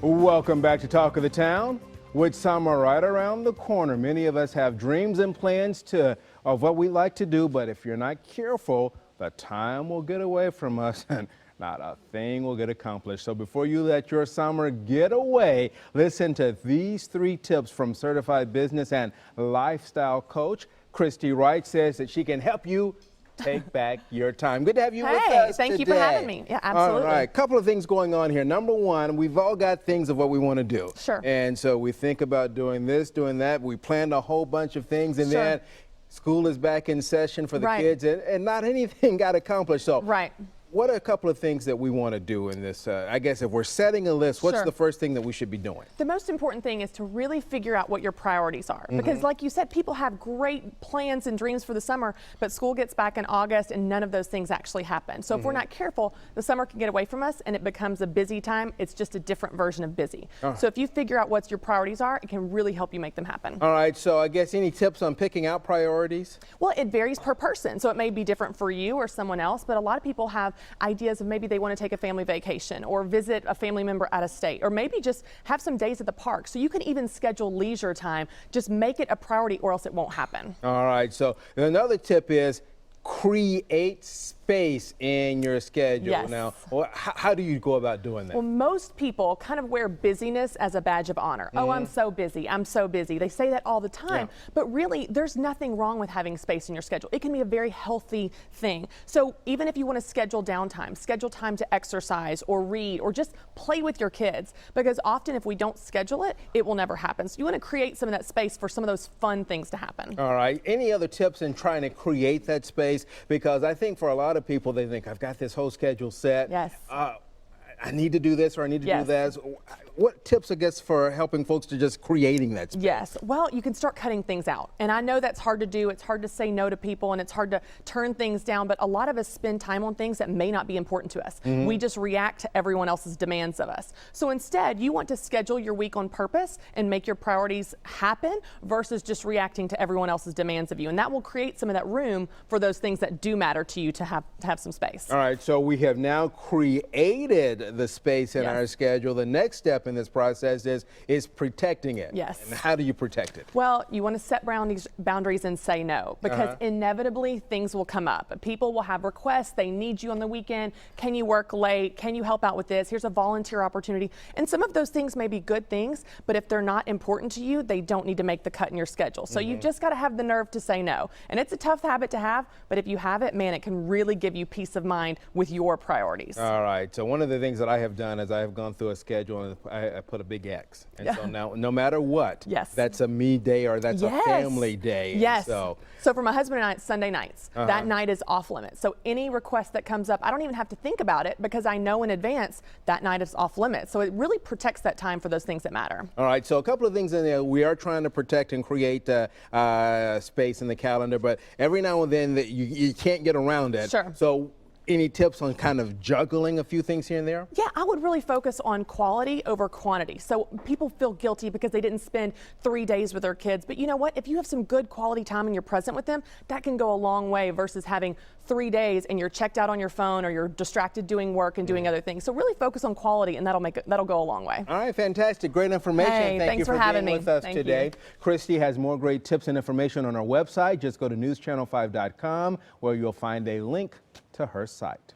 Welcome back to Talk of the Town. With summer right around the corner, many of us have dreams and plans of what we like to do, but if you're not careful, the time will get away from us and not a thing will get accomplished. So before you let your summer get away, listen to these 3 tips from certified business and lifestyle coach Christy Wright. Says that she can help you take back your time. Good to have you with us thank today. you for having me. Yeah, absolutely. All right, couple of things going on here. Number one, we've all got things of what we want to do. Sure. And so we think about doing this, doing that. We planned a whole bunch of things, and Sure. then school is back in session for the Right. kids, and not anything got accomplished. So Right. what are a couple of things that we want to do in this? I guess if we're setting a list, what's Sure. the first thing that we should be doing? The most important thing is to really figure out what your priorities are. Because like you said, people have great plans and dreams for the summer, but school gets back in August and none of those things actually happen. So if we're not careful, the summer can get away from us and it becomes a busy time. It's just a different version of busy. So if you figure out what your priorities are, it can really help you make them happen. All right, so I guess any tips on picking out priorities? Well, it varies per person. So it may be different for you or someone else, but a lot of people have ideas of maybe they want to take a family vacation or visit a family member out of state, or maybe just have some days at the park. So you can even schedule leisure time. Just make it a priority or else it won't happen. All right, so another tip is create space in your schedule. Yes. Now, how do you go about doing that? Well, most people kind of wear busyness as a badge of honor. Oh, I'm so busy. I'm so busy. They say that all the time. Yeah. But really, there's nothing wrong with having space in your schedule. It can be a very healthy thing. So even if you want to schedule downtime, schedule time to exercise or read or just play with your kids, because often if we don't schedule it, it will never happen. So you want to create some of that space for some of those fun things to happen. All right. Any other tips in trying to create that space? Because I think for a lot of people, they think, I've got this whole schedule set. Yes. I need to do this or I need to do Yes. that. What tips, I guess, for helping folks to just creating that space? Yes. Well, you can start cutting things out. And I know that's hard to do. It's hard to say no to people and it's hard to turn things down. But a lot of us spend time on things that may not be important to us. We just react to everyone else's demands of us. So instead, you want to schedule your week on purpose and make your priorities happen versus just reacting to everyone else's demands of you. And that will create some of that room for those things that do matter to you to have some space. All right, so we have now created the space in Yes. our schedule. The next step in this process is protecting it. Yes. And how do you protect it? Well, you want to set boundaries and say no, because inevitably things will come up. People will have requests. They need you on the weekend. Can you work late? Can you help out with this? Here's a volunteer opportunity. And some of those things may be good things, but if they're not important to you, they don't need to make the cut in your schedule. So you've just got to have the nerve to say no. And it's a tough habit to have, but if you have it, man, it can really give you peace of mind with your priorities. All right, so one of the things that I have done is I have gone through a schedule and I put a big X. And so now, no matter what, Yes. that's a me day or that's Yes. a family day. Yes. So for my husband and I, it's Sunday nights. That night is off limits. So any request that comes up, I don't even have to think about it because I know in advance that night is off limits. So it really protects that time for those things that matter. all right, so a couple of things in there. We are trying to protect and create space in the calendar, but every now and then you can't get around it. Sure. So any tips on kind of juggling a few things here and there? Yeah, I would really focus on quality over quantity. So people feel guilty because they didn't spend 3 days with their kids. But you know what? If you have some good quality time and you're present with them, that can go a long way versus having 3 days and you're checked out on your phone or you're distracted doing work and doing other things. So really focus on quality and that'll go a long way. All right, fantastic. Great information. Hey, Thank you thanks for for having being me. with us Thank today. you. Christy has more great tips and information on our website. Just go to newschannel5.com where you'll find a link to her site.